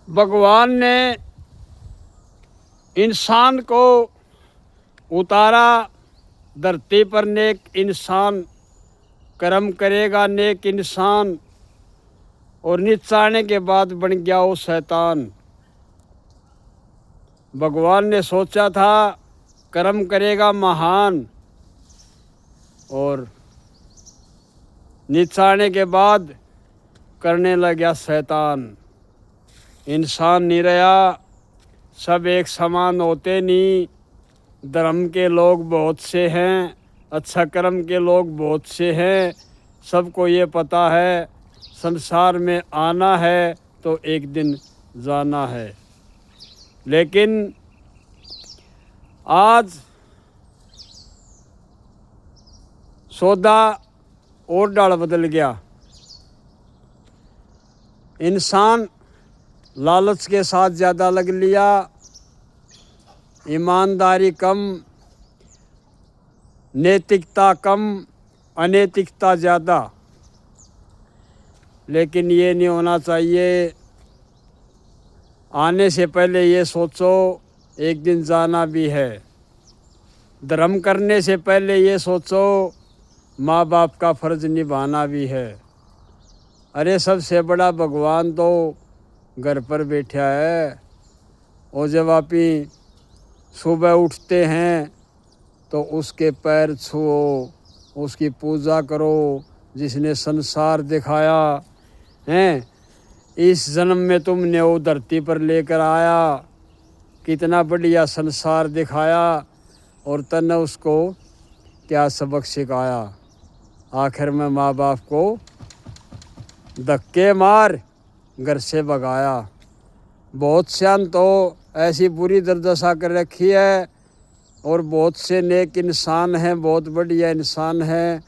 भगवान ने इंसान को उतारा धरती पर। नेक इंसान कर्म करेगा, नेक इंसान, और नीचे आने के बाद बन गया वो शैतान। भगवान ने सोचा था कर्म करेगा महान, और नीचे आने के बाद करने लग गया शैतान। इंसान नहीं रहा, सब एक समान होते नहीं। धर्म के लोग बहुत से हैं, अच्छा कर्म के लोग बहुत से हैं। सबको ये पता है संसार में आना है तो एक दिन जाना है। लेकिन आज सौदा और डाल बदल गया। इंसान लालच के साथ ज़्यादा लग लिया, ईमानदारी कम, नैतिकता कम, अनैतिकता ज़्यादा। लेकिन ये नहीं होना चाहिए। आने से पहले ये सोचो एक दिन जाना भी है। धर्म करने से पहले ये सोचो माँ बाप का फर्ज निभाना भी है। अरे सबसे बड़ा भगवान तो घर पर बैठा है। और जब आप सुबह उठते हैं तो उसके पैर छुओ, उसकी पूजा करो, जिसने संसार दिखाया है। इस जन्म में तुमने वो धरती पर लेकर आया, कितना बढ़िया संसार दिखाया, और तन्ने उसको क्या सबक सिखाया। आखिर में माँ बाप को धक्के मार घर से भगाया। बहुत से तो ऐसी बुरी दुर्दशा कर रखी है, और बहुत से नेक इंसान हैं, बहुत बढ़िया इंसान हैं।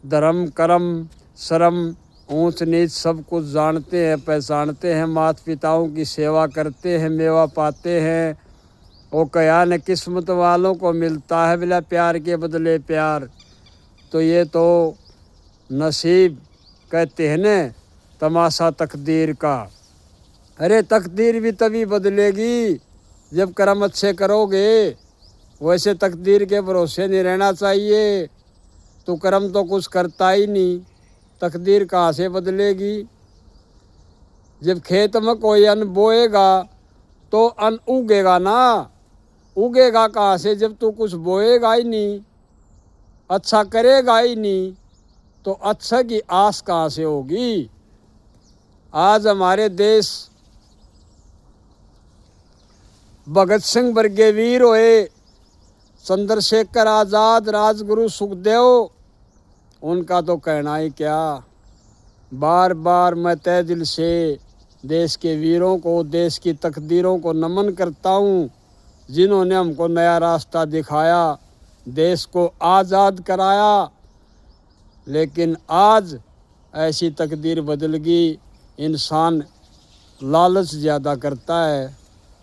धर्म कर्म शर्म ऊंच नीच सब कुछ जानते हैं, पहचानते हैं, माता पिताओं की सेवा करते हैं, मेवा पाते हैं। वो क्या न किस्मत वालों को मिलता है बिना प्यार के बदले प्यार। तो ये तो नसीब कहते हैं न, तमाशा तकदीर का। अरे तकदीर भी तभी बदलेगी जब कर्म अच्छे करोगे। वैसे तकदीर के भरोसे नहीं रहना चाहिए। तो कर्म तो कुछ करता ही नहीं, तकदीर कहाँ से बदलेगी। जब खेत में कोई अन्न बोएगा तो अन्न उगेगा ना। उगेगा कहाँ से जब तू कुछ बोएगा ही नहीं, अच्छा करेगा ही नहीं, तो अच्छा की आस कहाँ से होगी। आज हमारे देश भगत सिंह वर्गे वीर हुए, चंद्रशेखर आज़ाद, राजगुरु सुखदेव, उनका तो कहना ही क्या। बार बार मैं तहे दिल से देश के वीरों को, देश की तकदीरों को नमन करता हूँ, जिन्होंने हमको नया रास्ता दिखाया, देश को आज़ाद कराया। लेकिन आज ऐसी तकदीर बदल गई। इंसान लालच ज़्यादा करता है,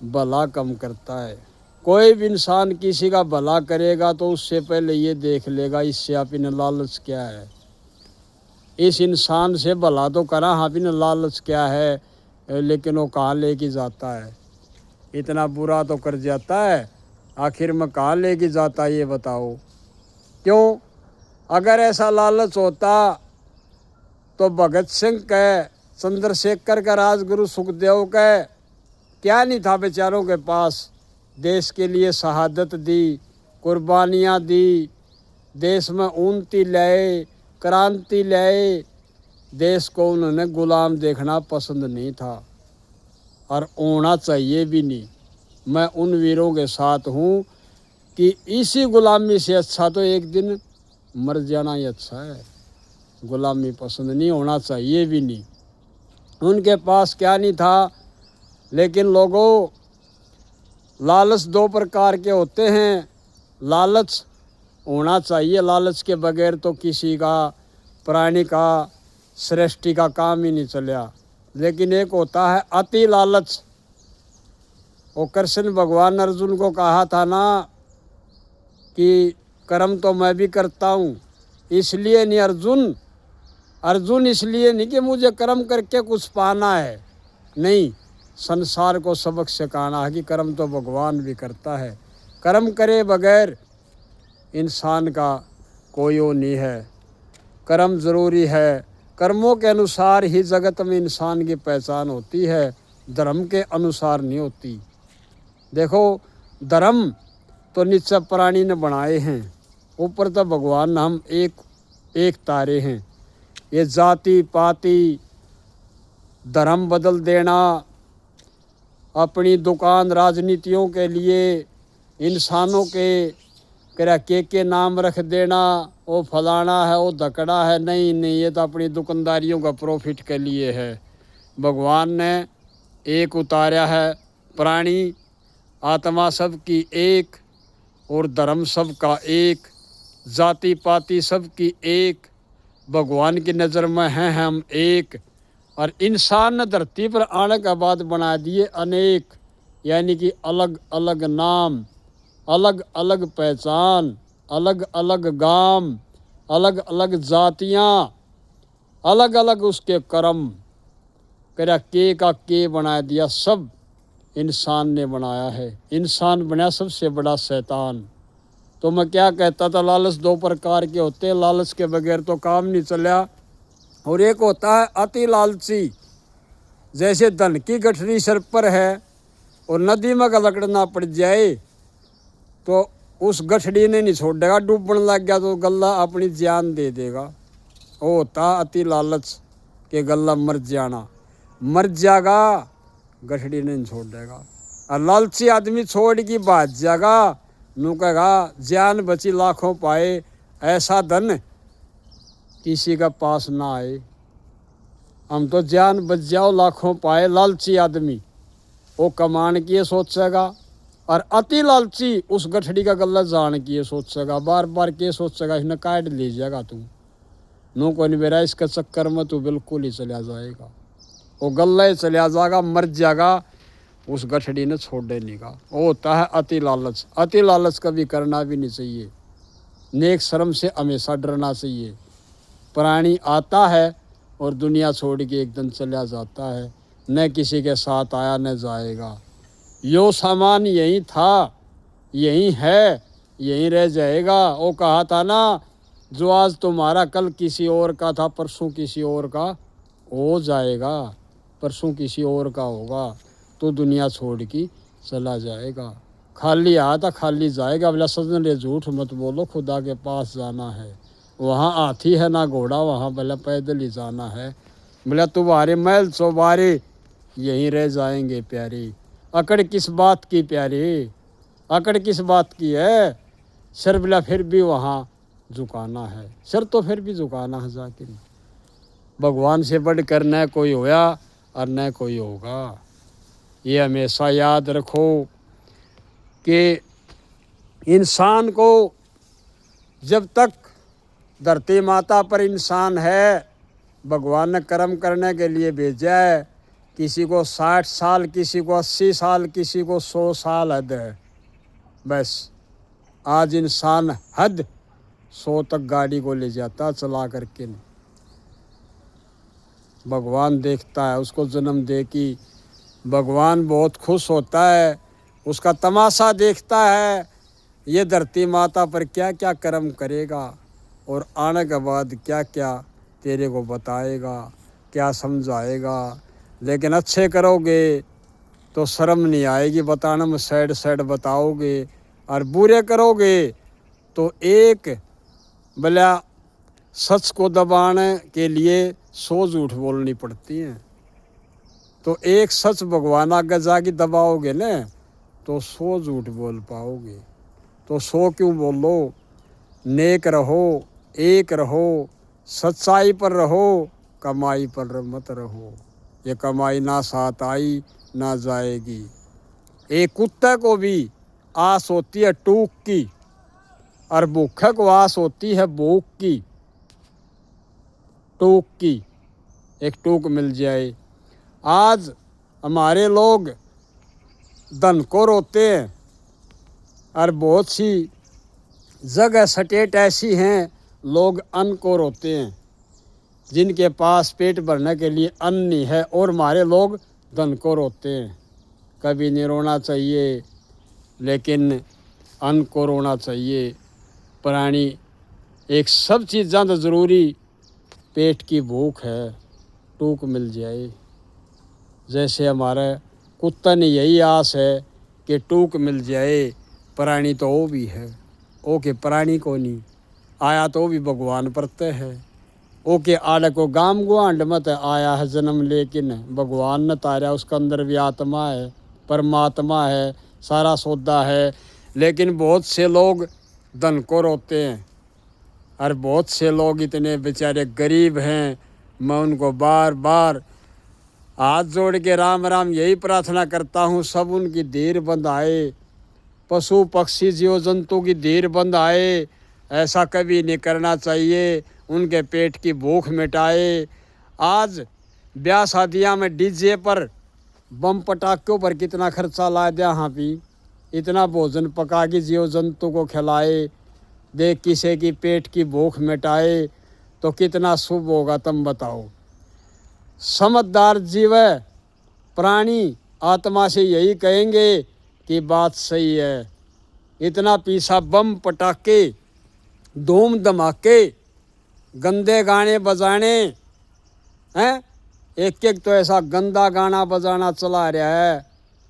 भला कम करता है। कोई भी इंसान किसी का भला करेगा तो उससे पहले ये देख लेगा इससे आप इन लालच क्या है। इस इंसान से भला तो करा, हाँ भी न लालच क्या है, लेकिन वो कहाँ लेके जाता है। इतना बुरा तो कर जाता है, आखिर में कहाँ लेके जाता है ये बताओ। क्यों? अगर ऐसा लालच होता तो भगत सिंह का, चंद्रशेखर का, राजगुरु सुखदेव का क्या नहीं था बेचारों के पास। देश के लिए शहादत दी, कुर्बानियाँ दी, देश में उन्नति लाए, क्रांति लाए। देश को उन्होंने गुलाम देखना पसंद नहीं था, और होना चाहिए भी नहीं। मैं उन वीरों के साथ हूँ कि इसी गुलामी से अच्छा तो एक दिन मर जाना ही अच्छा है। गुलामी पसंद नहीं, होना चाहिए भी नहीं। उनके पास क्या नहीं था। लेकिन लोगों, लालच दो प्रकार के होते हैं। लालच होना चाहिए, लालच के बगैर तो किसी का, प्राणी का, सृष्टि का काम ही नहीं चला। लेकिन एक होता है अति लालच। वो कृष्ण भगवान अर्जुन को कहा था ना कि कर्म तो मैं भी करता हूँ, इसलिए नहीं अर्जुन इसलिए नहीं कि मुझे कर्म करके कुछ पाना है, नहीं, संसार को सबक सिखाना है कि कर्म तो भगवान भी करता है। कर्म करे बगैर इंसान का कोई वो नहीं है। कर्म ज़रूरी है। कर्मों के अनुसार ही जगत में इंसान की पहचान होती है, धर्म के अनुसार नहीं होती। देखो, धर्म तो नीचे प्राणी ने बनाए हैं, ऊपर तो भगवान ने हम एक तारे हैं। ये जाति पाति धर्म बदल देना, अपनी दुकान राजनीतियों के लिए इंसानों के नाम रख देना, वो फलाना है, वो धकड़ा है, नहीं, ये तो अपनी दुकानदारियों का प्रॉफिट के लिए है। भगवान ने एक उतारा है, प्राणी आत्मा सबकी एक और धर्म सबका एक, जाति पाति सबकी एक। भगवान की नज़र में हैं हम एक। और इंसान ने धरती पर आने के बाद बना दिए अनेक, यानी कि अलग अलग नाम, अलग अलग पहचान, अलग अलग गांव, अलग अलग जातियाँ, अलग अलग उसके कर्म। करा के बना दिया, सब इंसान ने बनाया है। इंसान बना सबसे बड़ा शैतान। तो मैं क्या कहता था, लालच दो प्रकार के होते हैं, लालच के बगैर तो काम नहीं चला। और एक होता है अति लालची, जैसे धन की गठरी सर पर है और नदी में गलकड़ना पड़ जाए तो उस गठड़ी ने नहीं छोड़ेगा, डूबने लग गया तो गल्ला अपनी जान दे देगा। वो होता अति लालच के गल्ला मर जाएगा, गठड़ी ने नहीं छोड़ देगा। और लालची आदमी छोड़ की बात जाएगा, नू कहेगा जान बची लाखों पाए, ऐसा धन किसी का पास ना आए। हम तो जान बच जाओ लाखों पाए। लालची आदमी वो कमान की सोचेगा, और अति लालची उस गठड़ी का गला जान की सोचेगा, बार बार के सोचेगा इसने काट ले जाएगा तू, नो को नहीं बेरा, इसके चक्कर में तू बिल्कुल ही चला जाएगा। वो गला ही चला जाएगा, मर जाएगा, उस गठड़ी ने छोड़ देने का। वो होता है अति लालच। अति लालच कभी करना भी नहीं चाहिए। नेक शर्म से हमेशा डरना चाहिए। प्राणी आता है और दुनिया छोड़ के एकदम चला जाता है, न किसी के साथ आया न जाएगा। यो सामान यही था, यही है, यहीं रह जाएगा। वो कहा था ना, जो आज तुम्हारा कल किसी और का था, परसों किसी और का हो जाएगा, परसों किसी और का होगा, तो दुनिया छोड़ के चला जाएगा। खाली आता खाली जाएगा। बोला सजन रे झूठ मत बोलो, खुदा के पास जाना है, वहाँ हाथी है ना घोड़ा, वहाँ भला पैदल ही जाना है। बोला तुम्हारे महल चौबारे यहीं रह जाएंगे प्यारे। अकड़ किस बात की प्यारे, अकड़ किस बात की है, सर बोला फिर भी वहाँ झुकाना है, सर तो फिर भी झुकाना है जाके। भगवान से बढ़कर न कोई होया और न कोई होगा। ये हमेशा याद रखो कि इंसान को जब तक धरती माता पर इंसान है, भगवान ने कर्म करने के लिए भेजा है। किसी को 60 साल, किसी को 80 साल, किसी को 100 साल हद है। बस आज इंसान हद 100 तक गाड़ी को ले जाता चला करके। भगवान देखता है उसको जन्म दे कि भगवान बहुत खुश होता है, उसका तमाशा देखता है। ये धरती माता पर क्या क्या कर्म करेगा और आने के बाद क्या क्या तेरे को बताएगा, क्या समझाएगा। लेकिन अच्छे करोगे तो शर्म नहीं आएगी बताने में, सैड सैड बताओगे, और बुरे करोगे तो एक भला सच को दबाने के लिए 100 झूठ बोलनी पड़ती हैं। तो एक सच भगवान आगे जाके दबाओगे न तो 100 झूठ बोल पाओगे। तो 100 क्यों बोलो। नेक रहो, एक रहो, सच्चाई पर रहो, कमाई पर मत रहो। ये कमाई ना साथ आई ना जाएगी। एक कुत्ते को भी आस होती है टूक की, और भूखे को आस होती है भूख की। टूक की, एक टूक मिल जाए। आज हमारे लोग धन को रोते हैं, और बहुत सी जगह स्टेट ऐसी हैं लोग अन्न को रोते हैं, जिनके पास पेट भरने के लिए अन्न नहीं है, और हमारे लोग धन को रोते हैं। कभी नहीं रोना चाहिए, लेकिन अन्न को रोना चाहिए। प्राणी एक सब चीज़ ज़्यादा ज़रूरी पेट की भूख है, टूक मिल जाए। जैसे हमारे कुत्ता ने यही आस है कि टूक मिल जाए, प्राणी तो वो भी है। ओ के प्राणी को नहीं आया तो भी भगवान परते है। ओ के आड़ को गाम गुआंड मत आया है जन्म, लेकिन भगवान न तारा, उसके अंदर भी आत्मा है, परमात्मा है, सारा सौदा है। लेकिन बहुत से लोग धन को रोते हैं और बहुत से लोग इतने बेचारे गरीब हैं। मैं उनको बार बार हाथ जोड़ के राम राम यही प्रार्थना करता हूँ, सब उनकी धीर बंधाए, पशु पक्षी जीव जंतु की धीर बंधाए। ऐसा कभी नहीं करना चाहिए, उनके पेट की भूख मिटाए। आज ब्याह शादियाँ में डीजे पर बम पटाखों पर कितना खर्चा ला दिया, हाँ भी इतना भोजन पका के जीव जंतु को खिलाए, देख किसी की पेट की भूख मिटाए तो कितना शुभ होगा, तुम बताओ। समझदार जीव है प्राणी आत्मा से यही कहेंगे कि बात सही है। इतना पीसा बम पटाखे, धूम धमाके, गंदे गाने बजाने हैं। एक एक तो ऐसा गंदा गाना बजाना चला रहा है,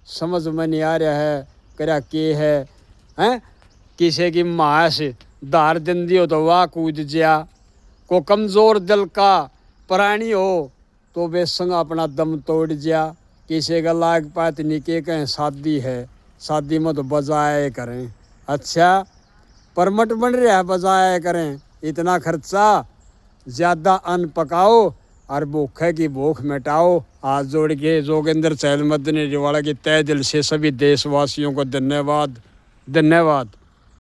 समझ में नहीं आ रहा है क्या के है। किसी की मास धार दिंदी हो तो वाह कूद जा। को कमज़ोर दिल का प्राणी हो तो बेसंग अपना दम तोड़ जा। किसी का लाग पात नहीं के कहें शादी है, शादी में तो बजाया करें। अच्छा परमट बन रहा है, बजाया करें। इतना खर्चा, ज़्यादा अन्न पकाओ और भूखे की भूख मिटाओ। हाथ जोड़ के जोगिंदर चहल मदनी रिवाड़ा के तहे दिल से सभी देशवासियों को धन्यवाद, धन्यवाद।